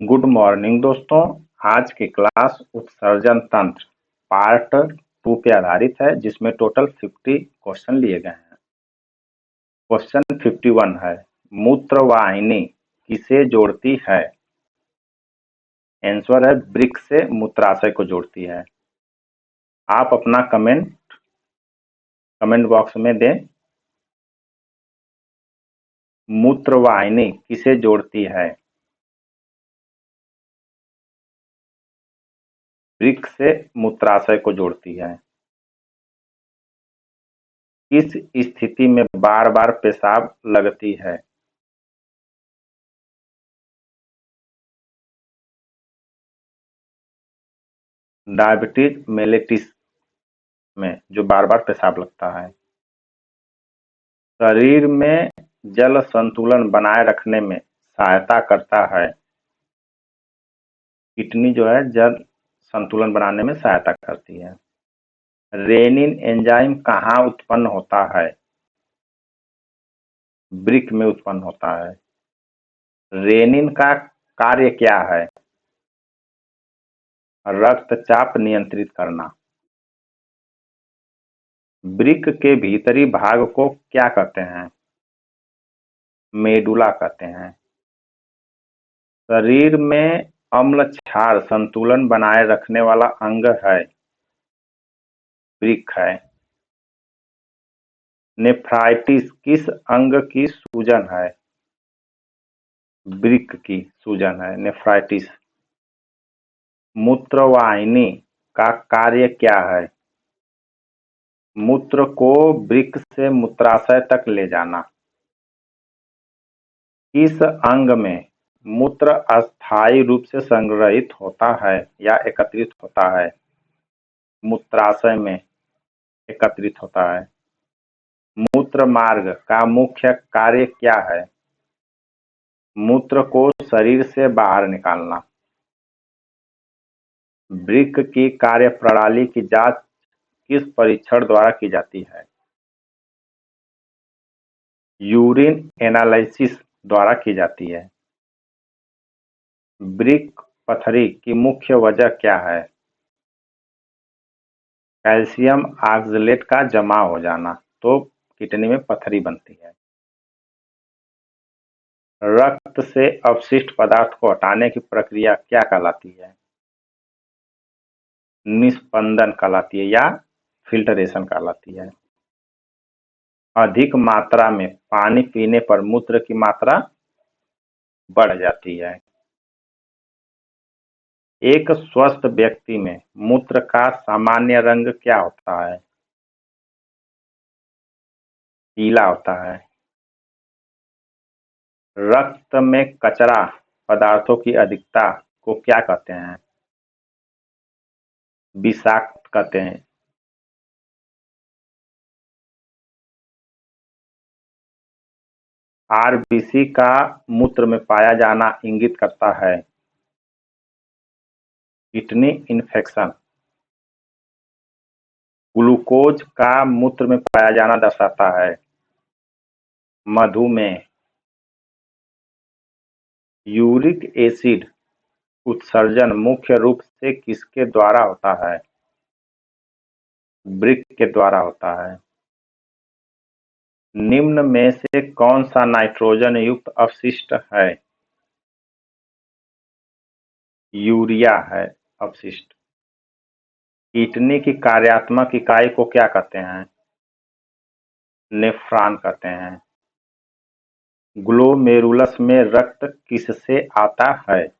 Good morning दोस्तों। आज की क्लास उत्सर्जन तंत्र पार्ट 2 पे आधारित है, जिसमें टोटल 50 क्वेश्चन लिए गए हैं। क्वेश्चन 51 है, मूत्रवाहिनी किसे जोड़ती है? आंसर है वृक्क से मूत्राशय को जोड़ती है। आप अपना कमेंट बॉक्स में दें। मूत्रवाहिनी किसे जोड़ती है? वृक्क से मूत्राशय को जोड़ती है। किस स्थिति में बार बार पेशाब लगती है? डायबिटीज मेलेटिस में जो बार बार पेशाब लगता है। शरीर में जल संतुलन बनाए रखने में सहायता करता है। किडनी जो है जल संतुलन बनाने में सहायता करती है। रेनिन एंजाइम कहाँ उत्पन्न होता है? वृक्क में उत्पन्न होता है। रेनिन का कार्य क्या है? रक्तचाप नियंत्रित करना। वृक्क के भीतरी भाग को क्या कहते हैं? मेडुला कहते हैं। शरीर में अम्ल क्षार संतुलन बनाए रखने वाला अंग है। वृक्क है। नेफ्राइटिस किस अंग की सूजन है? वृक्क की सूजन है नेफ्राइटिस। मूत्रवाहिनी का कार्य क्या है? मूत्र को वृक्क से मूत्राशय तक ले जाना। किस अंग में मूत्र अस्थायी रूप से संग्रहित होता है या एकत्रित होता है? मूत्राशय में एकत्रित होता है। मूत्र मार्ग का मुख्य कार्य क्या है? मूत्र को शरीर से बाहर निकालना। वृक्क की कार्यप्रणाली की जांच किस परीक्षण द्वारा की जाती है? यूरिन एनालिसिस द्वारा की जाती है। वृक्क पथरी की मुख्य वजह क्या है? कैल्शियम ऑक्सलेट का जमा हो जाना, तो किडनी में पथरी बनती है। रक्त से अपशिष्ट पदार्थ को हटाने की प्रक्रिया क्या कहलाती है? निस्पंदन कहलाती है या फिल्टरेशन कहलाती है। अधिक मात्रा में पानी पीने पर मूत्र की मात्रा बढ़ जाती है। एक स्वस्थ व्यक्ति में मूत्र का सामान्य रंग क्या होता है? पीला होता है। रक्त में कचरा पदार्थों की अधिकता को क्या कहते हैं? विषाक्त कहते हैं। आरबीसी का मूत्र में पाया जाना इंगित करता है किडनी इन्फेक्शन। ग्लूकोज का मूत्र में पाया जाना दर्शाता है मधुमेह। यूरिक एसिड उत्सर्जन मुख्य रूप से किसके द्वारा होता है? वृक्क के द्वारा होता है। निम्न में से कौन सा नाइट्रोजन युक्त अपशिष्ट है? यूरिया है अपशिष्ट। किडनी की कार्यात्मक इकाई को क्या कहते हैं? नेफ्रॉन कहते हैं। ग्लोमेरुलस में रक्त किससे आता है?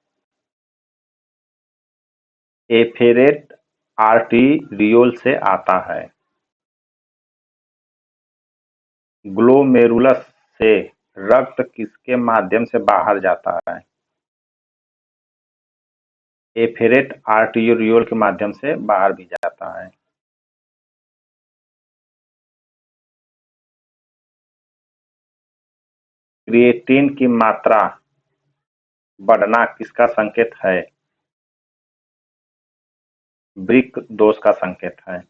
एफेरेट आर्टीरियोल से आता है। ग्लोमेरुलस से रक्त किसके माध्यम से बाहर जाता है? एफेरेट आर्टीरियोल के माध्यम से बाहर भी जाता है। क्रिएटिन की मात्रा बढ़ना किसका संकेत है? वृक्क दोष का संकेत है।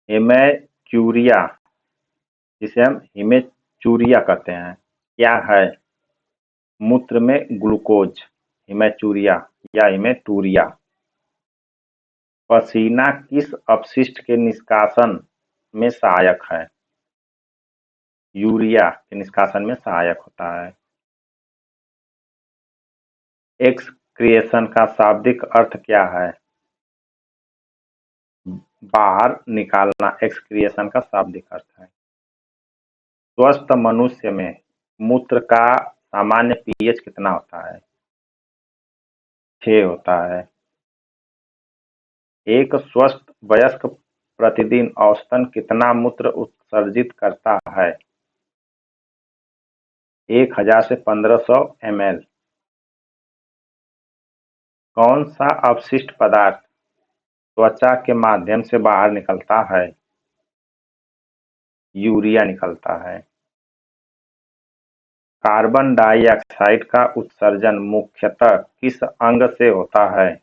हेमेचूरिया, जिसे हम हिमेचूरिया कहते हैं, क्या है? मूत्र में ग्लूकोज, हिमैचूरिया या हिमेटूरिया। पसीना किस अपशिष्ट के निष्कासन में सहायक है? यूरिया के निष्कासन में सहायक होता है। एक्सक्रिएशन का शाब्दिक अर्थ क्या है? बाहर निकालना एक्सक्रिएशन का शाब्दिक अर्थ है। स्वस्थ मनुष्य में मूत्र का सामान्य पीएच कितना होता है? 6 होता है। एक स्वस्थ वयस्क प्रतिदिन औसतन कितना मूत्र उत्सर्जित करता है? 1000 से 1500 ml। कौन सा अपशिष्ट पदार्थ त्वचा के माध्यम से बाहर निकलता है? यूरिया निकलता है। कार्बन डाइऑक्साइड का उत्सर्जन मुख्यतः किस अंग से होता है?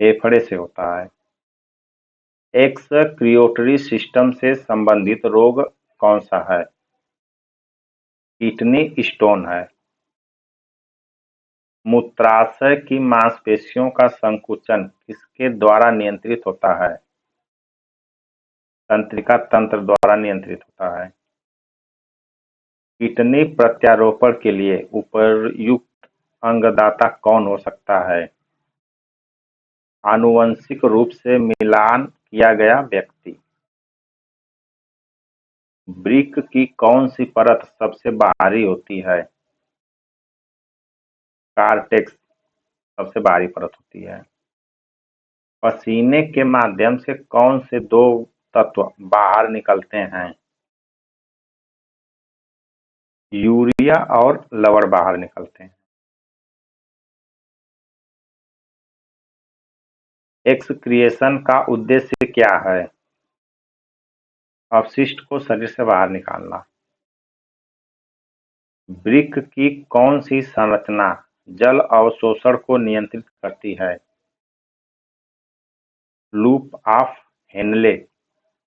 फेफड़े से होता है। एक्सक्रियोटरी सिस्टम से संबंधित रोग कौन सा है? किडनी स्टोन है। मूत्राशय की मांसपेशियों का संकुचन किसके द्वारा नियंत्रित होता है? तंत्रिका तंत्र द्वारा नियंत्रित होता है। किडनी प्रत्यारोपण के लिए उपयुक्त अंगदाता कौन हो सकता है? आनुवंशिक रूप से मिलान किया गया व्यक्ति। वृक्क की कौन सी परत सबसे बाहरी होती है? कार्टेक्स सबसे बाहरी परत होती है। पसीने के माध्यम से कौन से दो तत्व बाहर निकलते हैं? यूरिया और लवण बाहर निकलते हैं। एक्सक्रिएशन का उद्देश्य क्या है? अपशिष्ट को शरीर से बाहर निकालना। वृक्क की कौन सी संरचना जल अवशोषण को नियंत्रित करती है? लूप ऑफ हेनले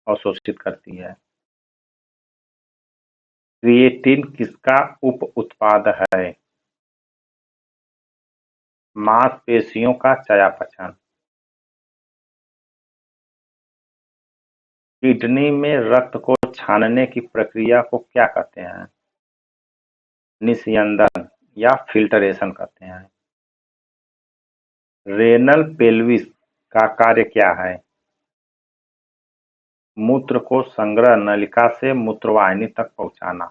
अवशोषित करती है। क्रिएटिन किसका उप उत्पाद है? मांसपेशियों का चयापचय। किडनी में रक्त को छानने की प्रक्रिया को क्या कहते हैं? निस्यंदन या फिल्टरेशन कहते हैं। रेनल पेल्विस का कार्य क्या है? मूत्र को संग्रह नलिका से मूत्रवाहिनी तक पहुंचाना।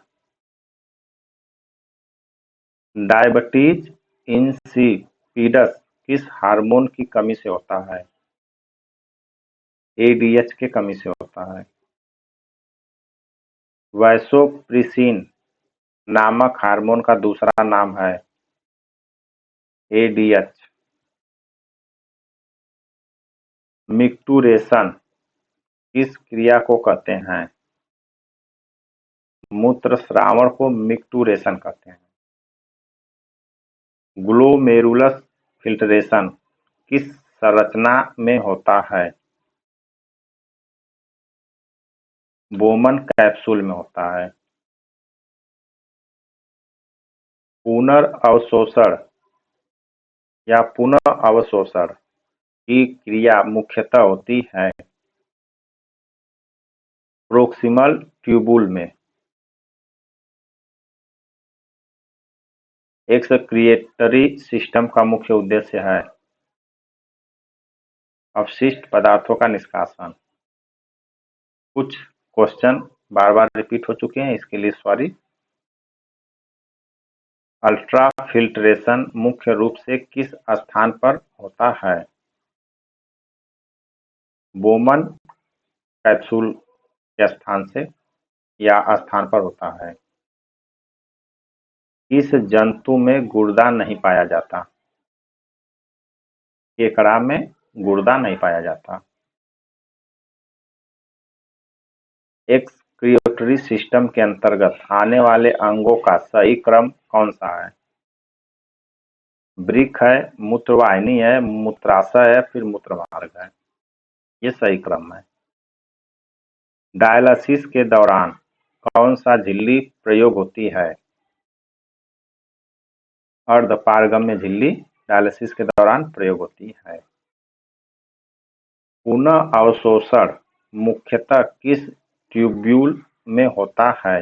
डायबिटीज इंसिपिडस किस हार्मोन की कमी से होता है? एडीएच के कमी से होता है। वैसोप्रेसिन नामक हार्मोन का दूसरा नाम है? एडीएच। मिक्टूरेशन किस क्रिया को कहते हैं? मूत्रस्रावण को मिक्टूरेशन कहते हैं। ग्लोमेरुलस फिल्ट्रेशन किस संरचना में होता है? बोमन कैप्सूल में होता है। पुनर्अवशोषण या पुनः अवशोषण की क्रिया मुख्यतः होती है प्रोक्सिमल ट्यूबुल में। एक्सक्रिएटरी सिस्टम का मुख्य उद्देश्य है अपशिष्ट पदार्थों का निष्कासन। कुछ क्वेश्चन बार बार रिपीट हो चुके हैं, इसके लिए सॉरी। अल्ट्रा फिल्ट्रेशन मुख्य रूप से किस स्थान पर होता है? बोमन कैप्सूल के स्थान से या स्थान पर होता है। किस जंतु में गुर्दा नहीं पाया जाता? केकड़ा में गुर्दा नहीं पाया जाता। एक्सक्रियोटरी सिस्टम के अंतर्गत आने वाले अंगों का सही क्रम कौन सा है? वृक्क है, मूत्रवाहिनी है, मूत्राशय है, फिर मूत्रमार्ग है। ये सही क्रम है। डायलिसिस के दौरान कौन सा झिल्ली प्रयोग होती है? अर्धपारगम्य झिल्ली डायलिसिस के दौरान प्रयोग होती है। पुनः अवशोषण मुख्यतः किस ट्यूब्यूल में होता है?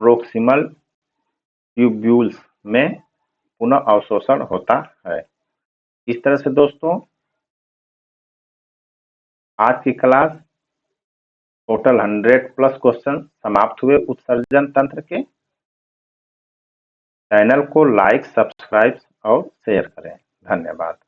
प्रोक्सिमल ट्यूब्यूल्स में पुनः अवशोषण होता है। इस तरह से दोस्तों आज की क्लास टोटल 100+ क्वेश्चन समाप्त हुए उत्सर्जन तंत्र के। चैनल को लाइक, सब्सक्राइब और शेयर करें। धन्यवाद।